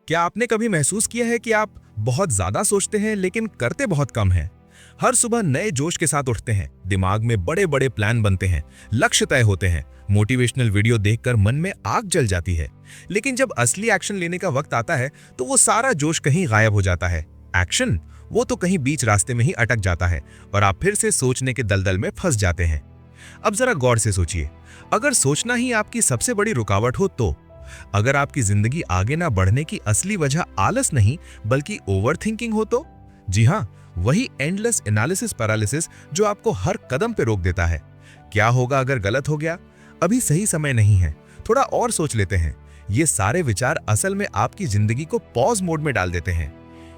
क्या आपने कभी महसूस किया है कि आप बहुत ज्यादा सोचते हैं लेकिन करते बहुत कम हैं? हर सुबह नए जोश के साथ उठते हैं, दिमाग में बड़े बड़े प्लान बनते हैं, लक्ष्य तय होते हैं, मोटिवेशनल वीडियो देखकर मन में आग जल जाती है। लेकिन जब असली एक्शन लेने का वक्त आता है तो वो सारा जोश कहीं गायब हो जाता है। एक्शन वो तो कहीं बीच रास्ते में ही अटक जाता है और आप फिर से सोचने के दलदल में फंस जाते हैं। अब जरा गौर से सोचिए, अगर सोचना ही आपकी सबसे बड़ी रुकावट हो तो अगर आपकी जिंदगी आगे ना बढ़ने की असली वजह आलस नहीं बल्कि ओवरथिंकिंग हो तो जी हाँ, वही एंडलेस एनालिसिस पैरालिसिस जो आपको हर कदम पे रोक देता है। क्या होगा अगर गलत हो गया? अभी सही समय नहीं है, थोड़ा और सोच लेते हैं। ये सारे विचार असल में आपकी जिंदगी को पॉज मोड में डाल देते हैं।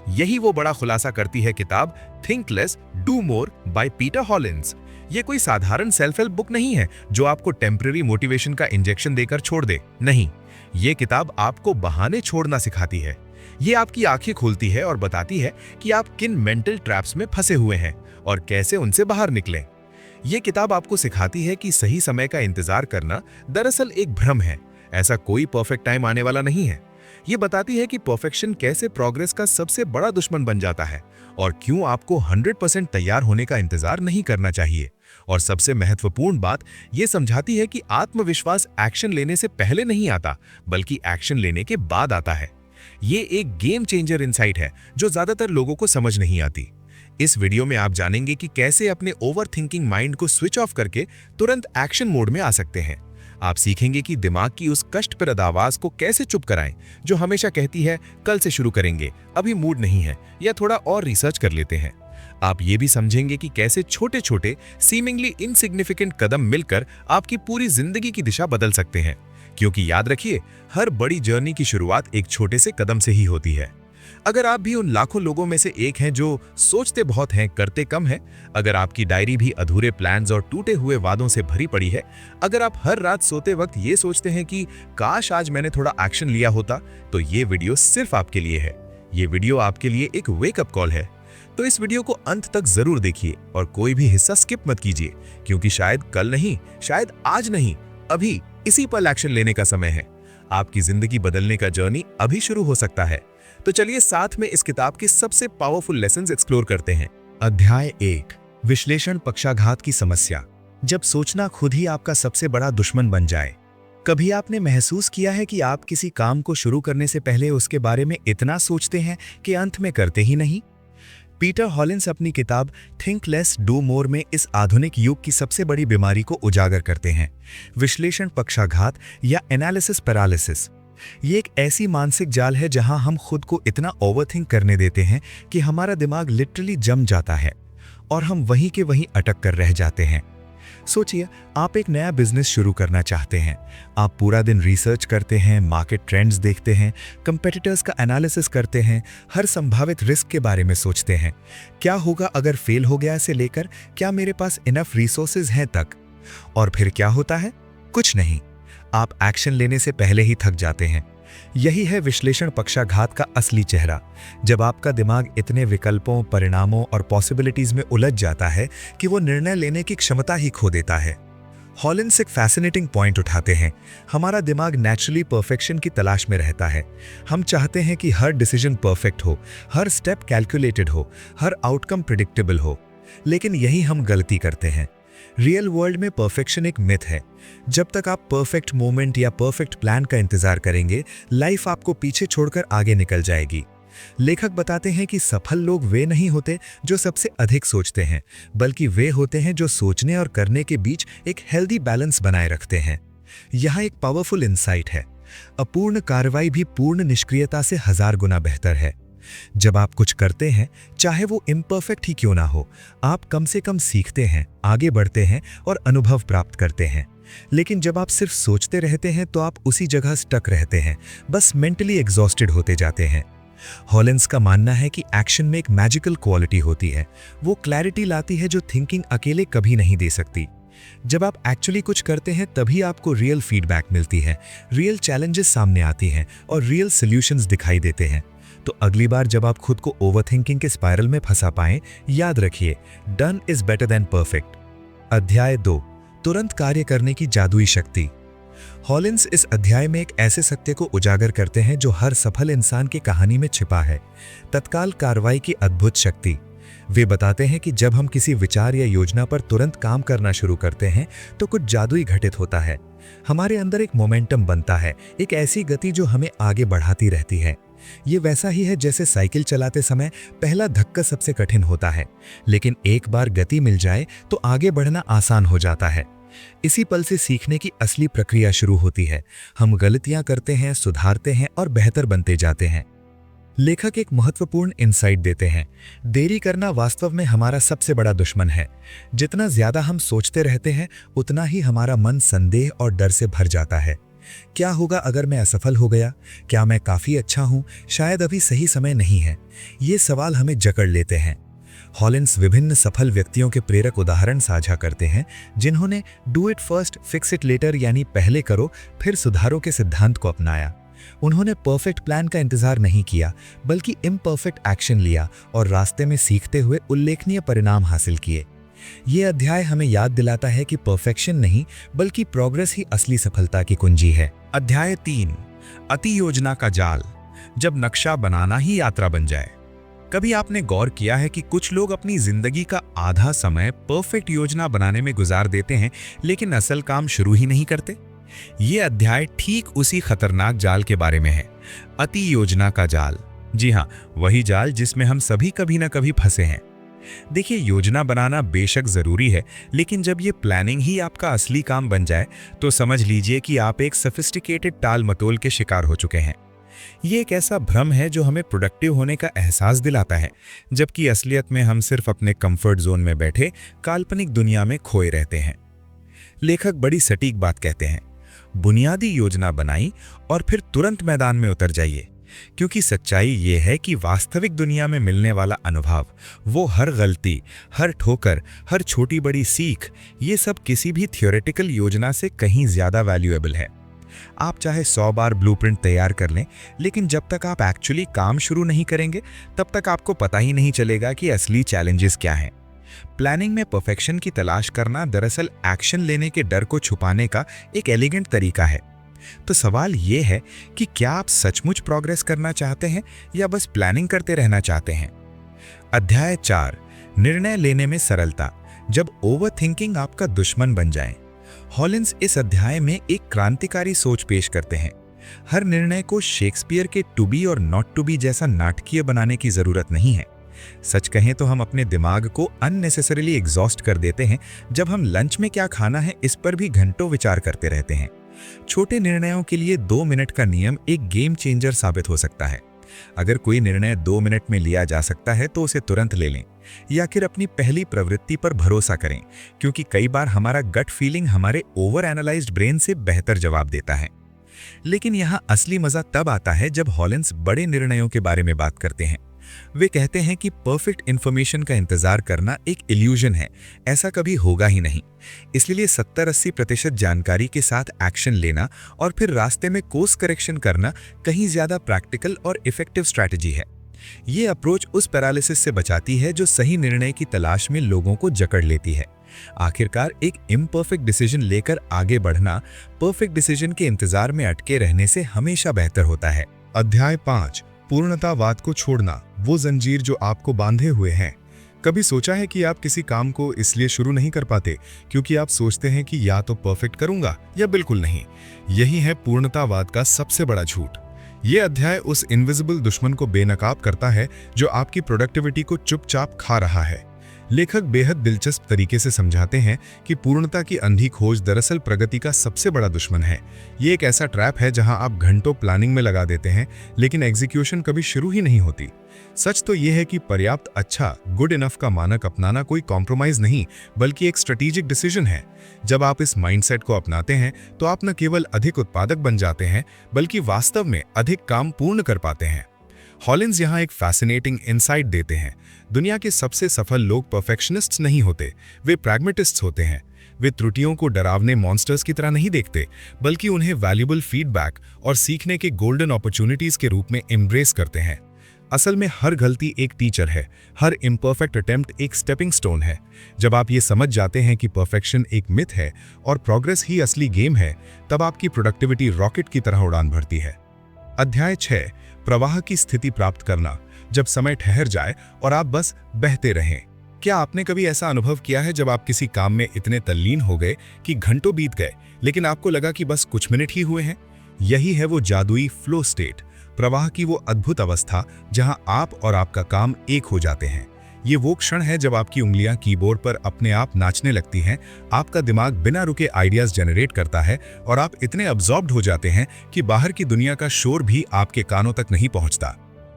यही वो बड़ा खुलासा करती है किताब think less do more by Peter Hollins. ये कोई साधारण सेल्फ हेल्प बुक नहीं है जो आपको टेम्पररी मोटिवेशन का इंजेक्शन देकर छोड़ दे। नहीं, ये किताब आपको बहाने छोड़ना सिखाती है। ये आपकी आंखें खोलती है और बताती है कि आप किन मेंटल ट्रैप्स में फंसे हुए हैं और कैसे उनसे बाहर निकलें। ये किताब आपको सिखाती है कि सही समय का इंतजार करना दरअसल एक भ्रम है। ऐसा कोई परफेक्ट टाइम आने वाला नहीं है। ये बताती है कि परफेक्शन कैसे प्रोग्रेस का सबसे बड़ा दुश्मन बन जाता है और क्यों आपको 100% तैयार होने का इंतजार नहीं करना चाहिए। और सबसे महत्वपूर्ण बात ये समझाती है कि आत्मविश्वास एक्शन लेने से पहले नहीं आता बल्कि एक्शन लेने के बाद आता है। ये एक गेम चेंजर इनसाइट है जो ज्यादातर लोगों को समझ नहीं आती। इस वीडियो में आप जानेंगे कि कैसे अपने ओवरथिंकिंग माइंड को स्विच ऑफ करके तुरंत एक्शन मोड में आ सकते हैं। आप सीखेंगे कि दिमाग की उस कष्टप्रद आवाज को कैसे चुप कराएं जो हमेशा कहती है कल से शुरू करेंगे, अभी मूड नहीं है, या थोड़ा और रिसर्च कर लेते हैं। आप ये भी समझेंगे कि कैसे छोटे छोटे सीमिंगली इनसिग्निफिकेंट कदम मिलकर आपकी पूरी जिंदगी की दिशा बदल सकते हैं। क्योंकि याद रखिए, हर बड़ी जर्नी की शुरुआत एक छोटे से कदम से ही होती है। अगर आप भी उन लाखों लोगों में से एक हैं जो सोचते बहुत हैं करते कम हैं, अगर आपकी डायरी भी अधूरे प्लान्स और टूटे हुए वादों से भरी पड़ी है, अगर आप हर रात सोते वक्त ये सोचते हैं कि काश आज मैंने थोड़ा एक्शन लिया होता, तो ये वीडियो सिर्फ आपके लिए है। ये वीडियो आपके लिए एक वेकअप कॉल है। तो इस वीडियो को अंत तक जरूर देखिए और कोई भी हिस्सा स्किप मत कीजिए, क्योंकि शायद कल नहीं, शायद आज नहीं, अभी इसी पल एक्शन लेने का समय है। आपकी जिंदगी बदलने का जर्नी अभी शुरू हो सकता है। तो चलिए साथ में इस किताब के सबसे पावरफुल लेसन्स एक्सप्लोर करते हैं। अध्याय 1, विश्लेषण पक्षाघात की समस्या। जब सोचना खुद ही आपका सबसे बड़ा दुश्मन बन जाए। कभी आपने महसूस किया है कि आप किसी काम को शुरू करने से पहले उसके बारे में इतना सोचते हैं कि अंत में करते ही नहीं? पीटर हॉलिन्स अपनी किताब थिंक लेस डू मोर में इस आधुनिक युग की सबसे बड़ी बीमारी को उजागर करते हैं, विश्लेषण पक्षाघात या एनालिसिस पैरालिसिस। ये एक ऐसी मानसिक जाल है जहां हम खुद को इतना ओवरथिंक करने देते हैं कि हमारा दिमाग लिटरली जम जाता है और हम वहीं के वहीं अटक कर रह जाते हैं। सोचिए, आप एक नया बिजनेस शुरू करना चाहते हैं। आप पूरा दिन रिसर्च करते हैं, मार्केट ट्रेंड्स देखते हैं, कंपेटिटर्स का एनालिसिस करते हैं, हर संभावित रिस्क के बारे में सोचते हैं। क्या होगा अगर फेल हो गया से लेकर क्या मेरे पास इनफ रिसोर्सेज हैं तक। और फिर क्या होता है? कुछ नहीं। आप एक्शन लेने से पहले ही थक जाते हैं। यही है विश्लेषण पक्षाघात का असली चेहरा। जब आपका दिमाग इतने विकल्पों, परिणामों और पॉसिबिलिटीज में उलझ जाता है कि वो निर्णय लेने की क्षमता ही खो देता है। हॉलिन्स एक फैसिनेटिंग पॉइंट उठाते हैं। हमारा दिमाग नेचुरली परफेक्शन की तलाश में रहता है। हम चाहते हैं कि हर डिसीजन परफेक्ट हो, हर स्टेप कैलकुलेटेड हो, हर आउटकम प्रिडिक्टेबल हो। लेकिन यही हम गलती करते हैं। रियल वर्ल्ड में परफेक्शन एक मिथ है। जब तक आप परफेक्ट मोमेंट या परफेक्ट प्लान का इंतजार करेंगे, लाइफ आपको पीछे छोड़कर आगे निकल जाएगी। लेखक बताते हैं कि सफल लोग वे नहीं होते जो सबसे अधिक सोचते हैं, बल्कि वे होते हैं जो सोचने और करने के बीच एक हेल्दी बैलेंस बनाए रखते हैं। यहाँ एक पावरफुल इंसाइट है, अपूर्ण कार्रवाई भी पूर्ण निष्क्रियता से 1000 गुना बेहतर है। जब आप कुछ करते हैं, चाहे वो इम्परफेक्ट ही क्यों ना हो, आप कम से कम सीखते हैं, आगे बढ़ते हैं और अनुभव प्राप्त करते हैं। लेकिन जब आप सिर्फ सोचते रहते हैं तो आप उसी जगह स्टक रहते हैं, बस मेंटली एग्जॉस्टेड होते जाते हैं। हॉलिन्स का मानना है कि एक्शन में एक मैजिकल क्वालिटी होती है। वो क्लैरिटी लाती है जो थिंकिंग अकेले कभी नहीं दे सकती। जब आप एक्चुअली कुछ करते हैं तभी आपको रियल फीडबैक मिलती है, रियल चैलेंजेस सामने आती हैं और रियल सॉल्यूशंस दिखाई देते हैं। तो अगली बार जब आप खुद को ओवरथिंकिंग के स्पाइरल में फंसा पाएं, याद रखिए, done is better than perfect. अध्याय 2, तुरंत कार्य करने की जादुई शक्ति। हॉलिंस इस अध्याय में एक ऐसे सत्य को उजागर करते हैं जो हर सफल इंसान की कहानी में छिपा है, तत्काल कार्रवाई की अद्भुत शक्ति। वे बताते हैं कि जब हम किसी विचार या योजना पर तुरंत काम करना शुरू करते हैं तो कुछ जादुई घटित होता है। हमारे अंदर एक मोमेंटम बनता है, एक ऐसी गति जो हमें आगे बढ़ाती रहती है। ये वैसा ही है जैसे साइकिल चलाते समय पहला धक्का सबसे कठिन होता है, लेकिन एक बार गति मिल जाए तो आगे बढ़ना आसान हो जाता है। इसी पल से सीखने की असली प्रक्रिया शुरू होती है। हम गलतियां करते हैं, सुधारते हैं और बेहतर बनते जाते हैं। लेखक एक महत्वपूर्ण इंसाइट देते हैं, देरी करना वास्तव में हमारा सबसे बड़ा दुश्मन है। जितना ज्यादा हम सोचते रहते हैं उतना ही हमारा मन संदेह और डर से भर जाता है। क्या होगा अगर मैं असफल हो गया? क्या मैं काफी अच्छा हूं? शायद अभी सही समय नहीं है। ये सवाल हमें जकड़ लेते हैं। हॉलिंस विभिन्न सफल व्यक्तियों के प्रेरक उदाहरण साझा करते हैं जिन्होंने do it first fix it later यानी पहले करो फिर सुधारो के सिद्धांत को अपनाया। उन्होंने परफेक्ट प्लान का इंतजार नहीं किया बल्कि इम्परफेक्ट एक्शन लिया और रास्ते में सीखते हुए उल्लेखनीय परिणाम हासिल किए। ये अध्याय हमें याद दिलाता है कि परफेक्शन नहीं बल्कि प्रोग्रेस ही असली सफलता की कुंजी है। अध्याय 3, अति योजना का जाल, जब नक्शा बनाना ही यात्रा बन जाए। कभी आपने गौर किया है कि कुछ लोग अपनी जिंदगी का आधा समय परफेक्ट योजना बनाने में गुजार देते हैं लेकिन असल काम शुरू ही नहीं करते? ये अध्याय ठीक उसी खतरनाक जाल के बारे में है, अति योजना का जाल। जी हाँ, वही जाल जिसमें हम सभी कभी ना कभी फंसे हैं। देखिए, योजना बनाना बेशक जरूरी है, लेकिन जब ये प्लानिंग ही आपका असली काम बन जाए तो समझ लीजिए कि आप एक सोफिस्टिकेटेड टाल मटोल के शिकार हो चुके हैं। ये एक ऐसा भ्रम है जो हमें प्रोडक्टिव होने का एहसास दिलाता है, जबकि असलियत में हम सिर्फ अपने कंफर्ट जोन में बैठे काल्पनिक दुनिया में खोए रहते हैं। लेखक बड़ी सटीक बात कहते हैं, बुनियादी योजना बनाई और फिर तुरंत मैदान में उतर जाइए, क्योंकि सच्चाई ये है कि वास्तविक दुनिया में मिलने वाला अनुभव, वो हर गलती, हर ठोकर, हर छोटी बड़ी सीख, ये सब किसी भी थियोरेटिकल योजना से कहीं ज्यादा वैल्यूएबल है। आप चाहे 100 बार ब्लूप्रिंट तैयार कर लें, लेकिन जब तक आप एक्चुअली काम शुरू नहीं करेंगे तब तक आपको पता ही नहीं चलेगा कि असली चैलेंजेस क्या हैं। प्लानिंग में परफेक्शन की तलाश करना दरअसल एक्शन लेने के डर को छुपाने का एक एलिगेंट तरीका है। तो सवाल ये है कि क्या आप सचमुच प्रोग्रेस करना चाहते हैं या बस प्लानिंग करते रहना चाहते हैं? अध्याय 4, निर्णय लेने में सरलता, जब ओवरथिंकिंग आपका दुश्मन बन जाए। हॉलिंस इस अध्याय में एक क्रांतिकारी सोच पेश करते हैं। हर निर्णय को शेक्सपियर के टू बी और नॉट टू बी जैसा नाटकीय बनाने की जरूरत नहीं है। सच कहें तो हम अपने दिमाग को अननेसेसरीली एग्जॉस्ट कर देते हैं जब हम लंच में क्या खाना है इस पर भी घंटों विचार करते रहते हैं। छोटे निर्णयों के लिए 2 मिनट का नियम एक गेम चेंजर साबित हो सकता है। अगर कोई निर्णय 2 मिनट में लिया जा सकता है तो उसे तुरंत ले लें, या फिर अपनी पहली प्रवृत्ति पर भरोसा करें, क्योंकि कई बार हमारा गट फीलिंग हमारे ओवर एनालाइज्ड ब्रेन से बेहतर जवाब देता है। लेकिन यहाँ असली मजा तब आता है जब हॉलिंस बड़े निर्णयों के बारे में बात करते हैं। वे कहते हैं कि परफेक्ट इंफॉर्मेशन का इंतजार करना एक इल्यूजन है, ऐसा कभी होगा ही नहीं। इसलिए 70-80% जानकारी के साथ एक्शन लेना और फिर रास्ते में कोर्स करेक्शन करना कहीं ज्यादा प्रैक्टिकल और इफेक्टिव स्ट्रैटेजी है। ये अप्रोच उस पैरालिसिस से बचाती है जो सही निर्णय की तलाश में लोगों को जकड़ लेती है। आखिरकार एक इम्परफेक्ट डिसीजन लेकर आगे बढ़ना परफेक्ट डिसीजन के इंतजार में अटके रहने से हमेशा बेहतर होता है। अध्याय 5, पूर्णतावाद को छोड़ना, वो जंजीर जो आपको बांधे हुए हैं। कभी सोचा है कि आप किसी काम को इसलिए शुरू नहीं कर पाते क्योंकि आप सोचते हैं कि या तो परफेक्ट करूंगा या बिल्कुल नहीं। यही है पूर्णतावाद का सबसे बड़ा झूठ। ये अध्याय उस इनविजिबल दुश्मन को बेनकाब करता है जो आपकी प्रोडक्टिविटी को चुपचाप खा रहा है। लेखक बेहद दिलचस्प तरीके से समझाते हैं कि पूर्णता की अंधी खोज दरअसल प्रगति का सबसे बड़ा दुश्मन है। ये एक ऐसा ट्रैप है जहां आप घंटों प्लानिंग में लगा देते हैं लेकिन एग्जीक्यूशन कभी शुरू ही नहीं होती। सच तो यह है कि पर्याप्त अच्छा, गुड इनफ का मानक अपनाना कोई कॉम्प्रोमाइज नहीं बल्कि एक स्ट्रेटेजिक डिसीजन है। जब आप इस माइंडसेट को अपनाते हैं तो आप न केवल अधिक उत्पादक बन जाते हैं बल्कि वास्तव में अधिक काम पूर्ण कर पाते हैं। हॉलिंस यहाँ एक फैसिनेटिंग इनसाइट देते हैं। दुनिया के सबसे सफल लोग परफेक्शनिस्ट्स नहीं होते, वे प्रैग्मेटिस्ट्स होते हैं। वे त्रुटियों को डरावने मॉन्स्टर्स की तरह नहीं देखते बल्कि उन्हें वैल्यूएबल फीडबैक और सीखने के गोल्डन अपॉर्चुनिटीज के रूप में एम्ब्रेस करते हैं। असल में हर गलती एक टीचर है, हर इम्परफेक्ट अटेम्प्ट एक स्टेपिंग स्टोन है। जब आप ये समझ जाते हैं कि परफेक्शन एक मिथ है और प्रोग्रेस ही असली गेम है, तब आपकी प्रोडक्टिविटी रॉकेट की तरह उड़ान भरती है। अध्याय 6, प्रवाह की स्थिति प्राप्त करना। जब समय ठहर जाए और आप बस बहते रहें। क्या आपने कभी ऐसा अनुभव किया है जब आप किसी काम में इतने तल्लीन हो गए कि घंटों बीत गए, लेकिन आपको लगा कि बस कुछ मिनट ही हुए हैं? यही है वो जादुई फ्लो स्टेट, प्रवाह की वो अद्भुत अवस्था जहां आप और आपका काम एक हो जाते हैं। ये वो क्षण है जब आपकी उंगलियां कीबोर्ड पर अपने आप नाचने लगती हैं, आपका दिमाग बिना रुके आइडियाज जनरेट करता है और आप इतने अब्जॉर्ब्ड हो जाते हैं कि बाहर की दुनिया का शोर भी आपके कानों तक नहीं पहुंचता।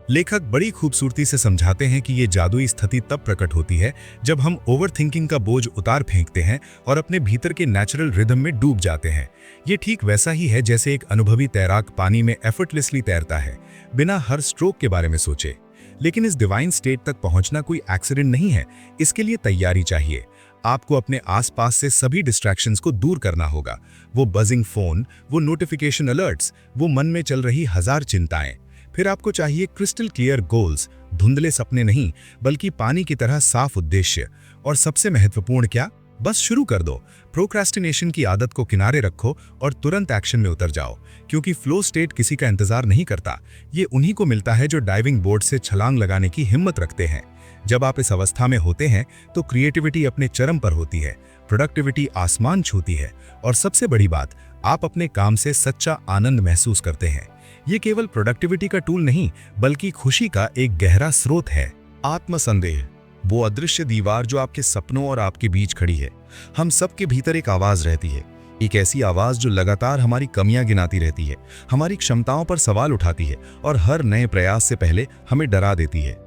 लेखक बड़ी खूबसूरती से समझाते हैं कि ये जादुई स्थिति तब प्रकट होती है जब हम ओवरथिंकिंग का बोझ उतार फेंकते हैं और अपने भीतर के नेचुरल रिदम में डूब जाते हैं। ये ठीक वैसा ही है जैसे एक अनुभवी तैराक पानी में एफर्टलेसली तैरता है, बिना हर स्ट्रोक के बारे में सोचे। लेकिन इस डिवाइन स्टेट तक पहुंचना कोई एक्सीडेंट नहीं है, इसके लिए तैयारी चाहिए। आपको अपने आसपास से सभी डिस्ट्रैक्शंस को दूर करना होगा। वो बजिंग फोन, वो नोटिफिकेशन अलर्ट्स, वो मन में चल रही हजार चिंताएं। फिर आपको चाहिए क्रिस्टल क्लियर गोल्स, धुंधले सपने नहीं बल्कि पानी की तरह साफ उद्देश्य। और सबसे महत्वपूर्ण क्या, बस शुरू कर दो। प्रोक्रेस्टिनेशन की आदत को किनारे रखो और तुरंत एक्शन में उतर जाओ, क्योंकि फ्लो स्टेट किसी का इंतजार नहीं करता। ये उन्हीं को मिलता है जो डाइविंग बोर्ड से छलांग लगाने की हिम्मत रखते हैं। जब आप इस अवस्था में होते हैं तो क्रिएटिविटी अपने चरम पर होती है, प्रोडक्टिविटी आसमान छूती है और सबसे बड़ी बात, आप अपने काम से सच्चा आनंद महसूस करते हैं। ये केवल प्रोडक्टिविटी का टूल नहीं बल्कि खुशी का एक गहरा स्रोत है। आत्मसंदेह, वो अदृश्य दीवार जो आपके सपनों और आपके बीच खड़ी है। हम सबके भीतर एक आवाज रहती है, एक ऐसी आवाज जो लगातार हमारी कमियां गिनाती रहती है, हमारी क्षमताओं पर सवाल उठाती है और हर नए प्रयास से पहले हमें डरा देती है।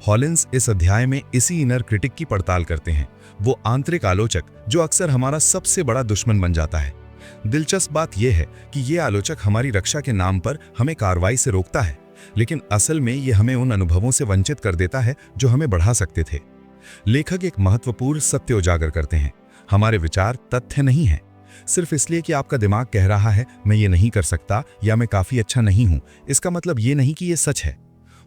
हॉलिन्स इस अध्याय में इसी इनर क्रिटिक की पड़ताल करते हैं, वो आंतरिक आलोचक जो अक्सर हमारा सबसे बड़ा दुश्मन बन जाता है। दिलचस्प बात यह है कि ये आलोचक हमारी रक्षा के नाम पर हमें कार्रवाई से रोकता है, लेकिन असल में ये हमें उन अनुभवों से वंचित कर देता है जो हमें बढ़ा सकते थे। लेखक एक महत्वपूर्ण सत्य उजागर करते हैं, हमारे विचार तथ्य नहीं हैं। सिर्फ इसलिए कि आपका दिमाग कह रहा है मैं ये नहीं कर सकता या मैं काफी अच्छा नहीं हूं, इसका मतलब ये नहीं कि ये सच है।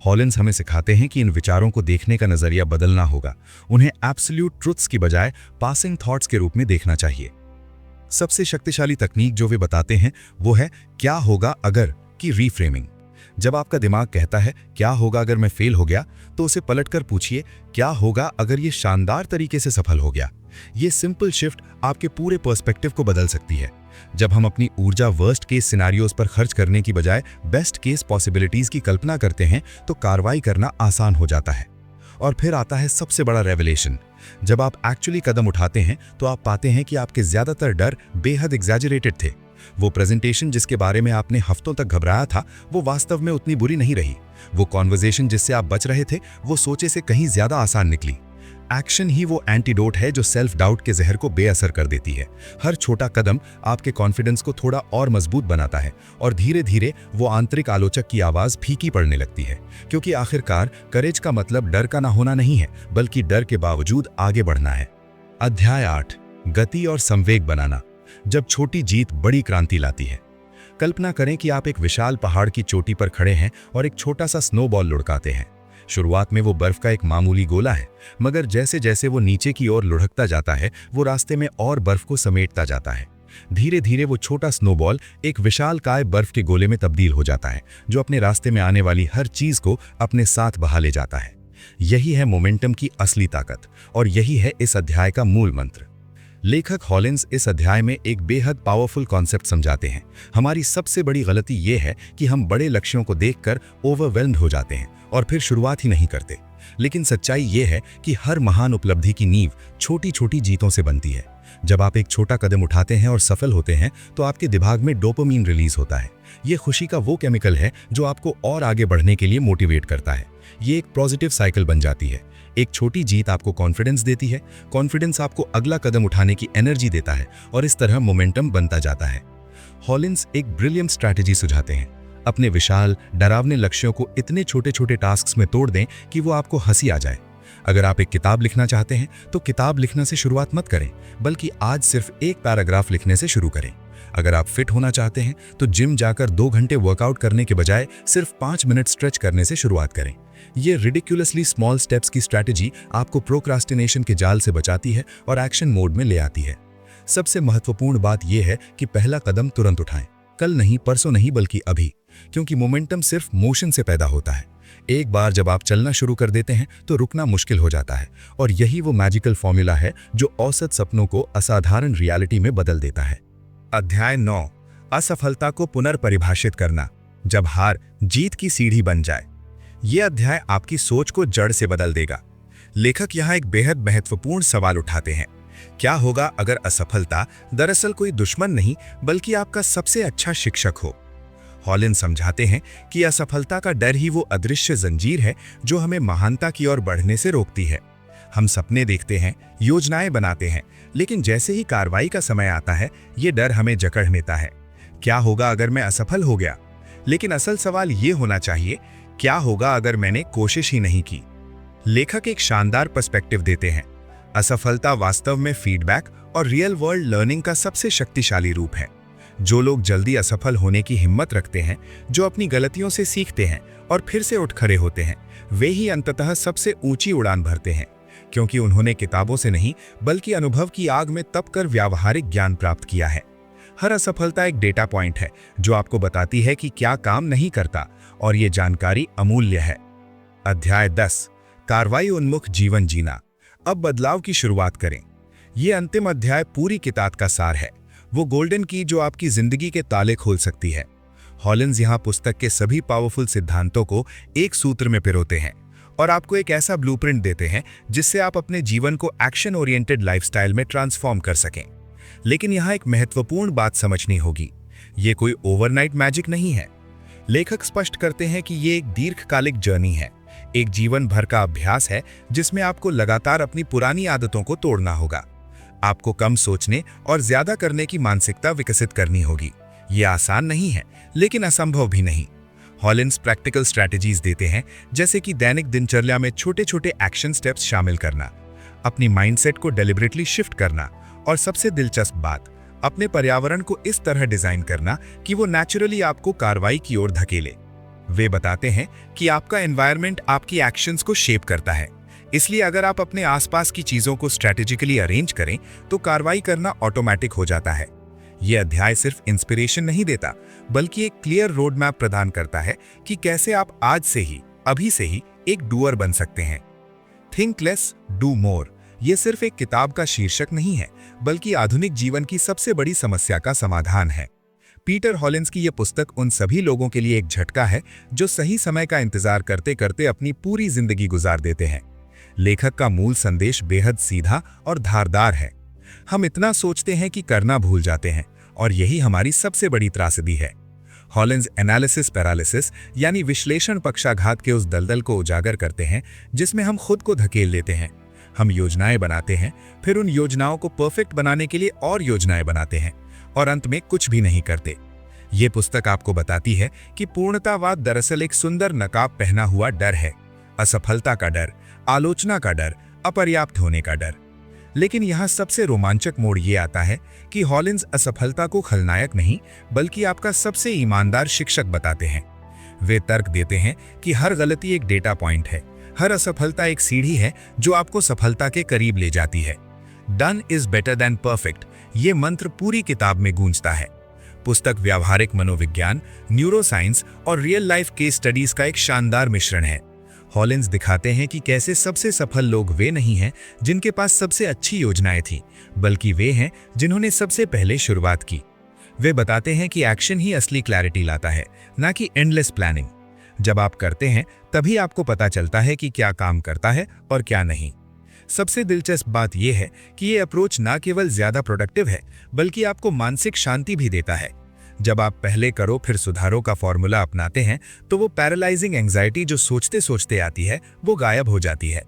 हॉलिन्स हमें सिखाते हैं कि इन विचारों को देखने का नजरिया बदलना होगा। उन्हें एब्सोल्यूट ट्रुथ्स की बजाय पासिंग थॉट्स के रूप में देखना चाहिए। सबसे शक्तिशाली तकनीक जो वे बताते हैं वो है क्या होगा अगर की रीफ्रेमिंग। जब आपका दिमाग कहता है क्या होगा अगर मैं फेल हो गया, तो उसे पलटकर पूछिए क्या होगा अगर ये शानदार तरीके से सफल हो गया। ये सिंपल शिफ्ट आपके पूरे पर्सपेक्टिव को बदल सकती है। जब हम अपनी ऊर्जा वर्स्ट केस सिनेरियोज पर खर्च करने की बजाय बेस्ट केस पॉसिबिलिटीज की कल्पना करते हैं तो कार्रवाई करना आसान हो जाता है। और फिर आता है सबसे बड़ा रेवलेशन। जब आप एक्चुअली कदम उठाते हैं तो आप पाते हैं कि आपके ज्यादातर डर बेहद एग्जैजरेटेड थे। वो प्रेजेंटेशन जिसके बारे में आपने हफ्तों तक घबराया था वो वास्तव में उतनी बुरी नहीं रही। वो कॉन्वर्सेशन जिससे आप बच रहे थे वो सोचे से कहीं ज्यादा आसान निकली। एक्शन ही वो एंटीडोट है जो सेल्फ डाउट के जहर को बेअसर कर देती है। हर छोटा कदम आपके कॉन्फिडेंस को थोड़ा और मजबूत बनाता है और धीरे धीरे वो आंतरिक आलोचक की आवाज फीकी पड़ने लगती है, क्योंकि आखिरकार करेज का मतलब डर का ना होना नहीं है बल्कि डर के बावजूद आगे बढ़ना है। अध्याय 8, गति और संवेग बनाना। जब छोटी जीत बड़ी क्रांति लाती है। कल्पना करें कि आप एक विशाल पहाड़ की चोटी पर खड़े हैं और एक छोटा सा स्नोबॉल लुढ़काते हैं। शुरुआत में वो बर्फ का एक मामूली गोला है, मगर जैसे जैसे वो नीचे की ओर लुढ़कता जाता है वो रास्ते में और बर्फ को समेटता जाता है। धीरे धीरे वो छोटा स्नोबॉल एक विशालकाय बर्फ के गोले में तब्दील हो जाता है जो अपने रास्ते में आने वाली हर चीज को अपने साथ बहा ले जाता है। यही है मोमेंटम की असली ताकत और यही है इस अध्याय का मूल मंत्र। लेखक हॉलिन्स इस अध्याय में एक बेहद पावरफुल कॉन्सेप्ट समझाते हैं। हमारी सबसे बड़ी गलती यह है कि हम बड़े लक्ष्यों को देखकर ओवरवेल्म्ड हो जाते हैं और फिर शुरुआत ही नहीं करते। लेकिन सच्चाई यह है कि हर महान उपलब्धि की नींव छोटी छोटी जीतों से बनती है। जब आप एक छोटा कदम उठाते हैं और सफल होते हैं तो आपके दिमाग में डोपामीन रिलीज होता है। ये खुशी का वो केमिकल है जो आपको और आगे बढ़ने के लिए मोटिवेट करता है। ये एक पॉजिटिव साइकिल बन जाती है। एक छोटी जीत आपको कॉन्फिडेंस देती है, कॉन्फिडेंस आपको अगला कदम उठाने की एनर्जी देता है और इस तरह मोमेंटम बनता जाता है। हॉलिन्स एक ब्रिलियंट स्ट्रैटेजी सुझाते हैं। अपने विशाल डरावने लक्ष्यों को इतने छोटे छोटे टास्क्स में तोड़ दें कि वो आपको हंसी आ जाए। अगर आप एक किताब लिखना चाहते हैं तो किताब लिखने से शुरुआत मत करें, बल्कि आज सिर्फ एक पैराग्राफ लिखने से शुरू करें। अगर आप फिट होना चाहते हैं तो जिम जाकर 2 घंटे वर्कआउट करने के बजाय सिर्फ 5 मिनट स्ट्रेच करने से शुरुआत करें। ये रिडिकुलसली स्मॉल स्टेप्स की स्ट्रैटेजी आपको प्रोक्रास्टिनेशन के जाल से बचाती है और एक्शन मोड में ले आती है। सबसे महत्वपूर्ण बात यह है कि पहला कदम तुरंत उठाएं, कल नहीं, परसों नहीं, बल्कि अभी, क्योंकि मोमेंटम सिर्फ मोशन से पैदा होता है। एक बार जब आप चलना शुरू कर देते हैं तो रुकना मुश्किल हो जाता है, और यही वो मैजिकल फॉर्मूला है जो औसत सपनों को असाधारण रियलिटी में बदल देता है। अध्याय 9, असफलता को पुनर्परिभाषित करना, जब हार जीत की सीढ़ी बन जाए। यह अध्याय आपकी सोच को जड़ से बदल देगा। लेखक यहाँ एक बेहद महत्वपूर्ण सवाल उठाते हैं, क्या होगा अगर असफलता दरअसल कोई दुश्मन नहीं बल्कि आपका सबसे अच्छा शिक्षक हो। हॉलिन्स समझाते हैं कि असफलता का डर ही वो अदृश्य जंजीर है जो हमें महानता की ओर बढ़ने से रोकती है। हम सपने देखते हैं, योजनाएं बनाते हैं, लेकिन जैसे ही कार्रवाई का समय आता है ये डर हमें जकड़ लेता है। क्या होगा अगर मैं असफल हो गया? लेकिन असल सवाल ये होना चाहिए, क्या होगा अगर मैंने कोशिश ही नहीं की? लेखक एक शानदार पर्सपेक्टिव देते हैं। असफलता वास्तव में फीडबैक और रियल वर्ल्ड लर्निंग का सबसे शक्तिशाली रूप है। जो लोग जल्दी असफल होने की हिम्मत रखते हैं, जो अपनी गलतियों से सीखते हैं और फिर से उठ खड़े होते हैं, वे ही अंततः सबसे ऊंची उड़ान भरते हैं, क्योंकि उन्होंने किताबों से नहीं बल्कि अनुभव की आग में तपकर व्यावहारिक ज्ञान प्राप्त किया है। हर असफलता एक डेटा पॉइंट है जो आपको बताती है कि क्या काम नहीं करता, और ये जानकारी अमूल्य है। अध्याय 10, कार्रवाई उन्मुख जीवन जीना। अब बदलाव की शुरुआत करें। ये अंतिम अध्याय पूरी किताब का सार है, वो गोल्डन की जो आपकी जिंदगी के ताले खोल सकती है। हॉलिन्स यहाँ पुस्तक के सभी पावरफुल सिद्धांतों को एक सूत्र में पिरोते हैं और आपको एक ऐसा ब्लूप्रिंट देते हैं जिससे आप अपने जीवन को एक्शन ओरिएंटेड लाइफस्टाइल में ट्रांसफॉर्म कर सकें। लेकिन यहाँ एक महत्वपूर्ण बात समझनी होगी, ये कोई ओवरनाइट मैजिक नहीं है। लेखक स्पष्ट करते हैं कि ये एक दीर्घकालिक जर्नी है, एक जीवन भर का अभ्यास है जिसमें आपको लगातार अपनी पुरानी आदतों को तोड़ना होगा। आपको कम सोचने और ज्यादा करने की मानसिकता विकसित करनी होगी। ये आसान नहीं है, लेकिन असंभव भी नहीं। हॉलिन्स प्रैक्टिकल स्ट्रैटेजीज देते हैं, जैसे कि दैनिक दिनचर्या में छोटे छोटे एक्शन स्टेप्स शामिल करना, अपनी माइंडसेट को डेलिबरेटली शिफ्ट करना, और सबसे दिलचस्प बात, अपने पर्यावरण को इस तरह डिजाइन करना कि वो नेचुरली आपको कार्रवाई की ओर धकेले। वे बताते हैं कि आपका एनवायरनमेंट आपकी एक्शंस को शेप करता है, इसलिए अगर आप अपने आसपास की चीजों को स्ट्रैटेजिकली अरेंज करें तो कार्रवाई करना ऑटोमेटिक हो जाता है। यह अध्याय सिर्फ इंस्पिरेशन नहीं देता, बल्कि एक क्लियर रोड मैप प्रदान करता है कि कैसे आप आज से ही, अभी से ही एक डूअर बन सकते हैं। थिंक लेस, डू मोर, यह सिर्फ एक किताब का शीर्षक नहीं है, बल्कि आधुनिक जीवन की सबसे बड़ी समस्या का समाधान है। पीटर हॉलिन्स की यह पुस्तक उन सभी लोगों के लिए एक झटका है जो सही समय का इंतजार करते करते अपनी पूरी जिंदगी गुजार देते हैं। लेखक का मूल संदेश बेहद सीधा और धारदार है। हम इतना सोचते हैं कि करना भूल जाते हैं, और यही हमारी सबसे बड़ी त्रासदी है। हॉलिन्स एनालिसिस पैरालिसिस यानी विश्लेषण पक्षाघात के उस दलदल को उजागर करते हैं जिसमें हम खुद को धकेल लेते हैं। हम योजनाएं बनाते हैं, फिर उन योजनाओं को परफेक्ट बनाने के लिए और योजनाएं बनाते हैं, और अंत में कुछ भी नहीं करते। ये पुस्तक आपको बताती है कि पूर्णतावाद दरअसल एक सुंदर नकाब पहना हुआ डर है, असफलता का डर, आलोचना का डर, अपर्याप्त होने का डर। लेकिन यहाँ सबसे रोमांचक मोड़ ये आता है कि हॉलिन्स असफलता को खलनायक नहीं बल्कि आपका सबसे ईमानदार शिक्षक बताते हैं। वे तर्क देते हैं कि हर गलती एक डेटा पॉइंट है, हर असफलता एक सीढ़ी है जो आपको सफलता के करीब ले जाती है। Done is better than perfect, ये मंत्र पूरी किताब में गूंजता है। पुस्तक व्यावहारिक मनोविज्ञान, न्यूरोसाइंस और रियल लाइफ केस स्टडीज का एक शानदार मिश्रण है। हॉलिन्स दिखाते हैं कि कैसे सबसे सफल लोग वे नहीं हैं जिनके पास सबसे अच्छी योजनाएं थीं, बल्कि वे हैं जिन्होंने सबसे पहले शुरुआत की। वे बताते हैं कि एक्शन ही असली क्लैरिटी लाता है, ना कि एंडलेस प्लानिंग। जब आप करते हैं तभी आपको पता चलता है कि क्या काम करता है और क्या नहीं। सबसे दिलचस्प बात यह है कि ये अप्रोच ना केवल ज्यादा प्रोडक्टिव है बल्कि आपको मानसिक शांति भी देता है। जब आप पहले करो फिर सुधारो का फॉर्मूला अपनाते हैं तो वो पैरालाइजिंग एंजाइटी जो सोचते सोचते आती है वो गायब हो जाती है।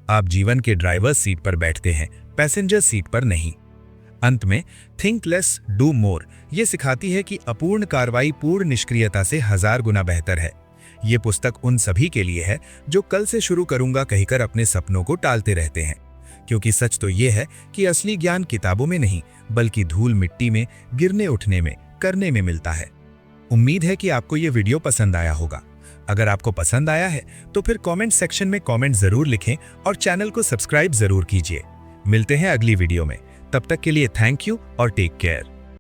आप जीवन के ड्राइवर सीट पर बैठते हैं, पैसेंजर सीट पर नहीं। अंत में थिंक लेस डू मोर ये सिखाती है कि अपूर्ण कार्रवाई पूर्ण निष्क्रियता से 1000 गुना बेहतर है। ये पुस्तक उन सभी के लिए है जो कल से शुरू करूंगा कहकर अपने सपनों को टालते रहते हैं, क्योंकि सच तो ये है कि असली ज्ञान किताबों में नहीं बल्कि धूल मिट्टी में गिरने उठने में करने में मिलता है। उम्मीद है कि आपको ये वीडियो पसंद आया होगा। अगर आपको पसंद आया है तो फिर कमेंट सेक्शन में कमेंट जरूर लिखें और चैनल को सब्सक्राइब जरूर कीजिए। मिलते हैं अगली वीडियो में, तब तक के लिए थैंक यू और टेक केयर।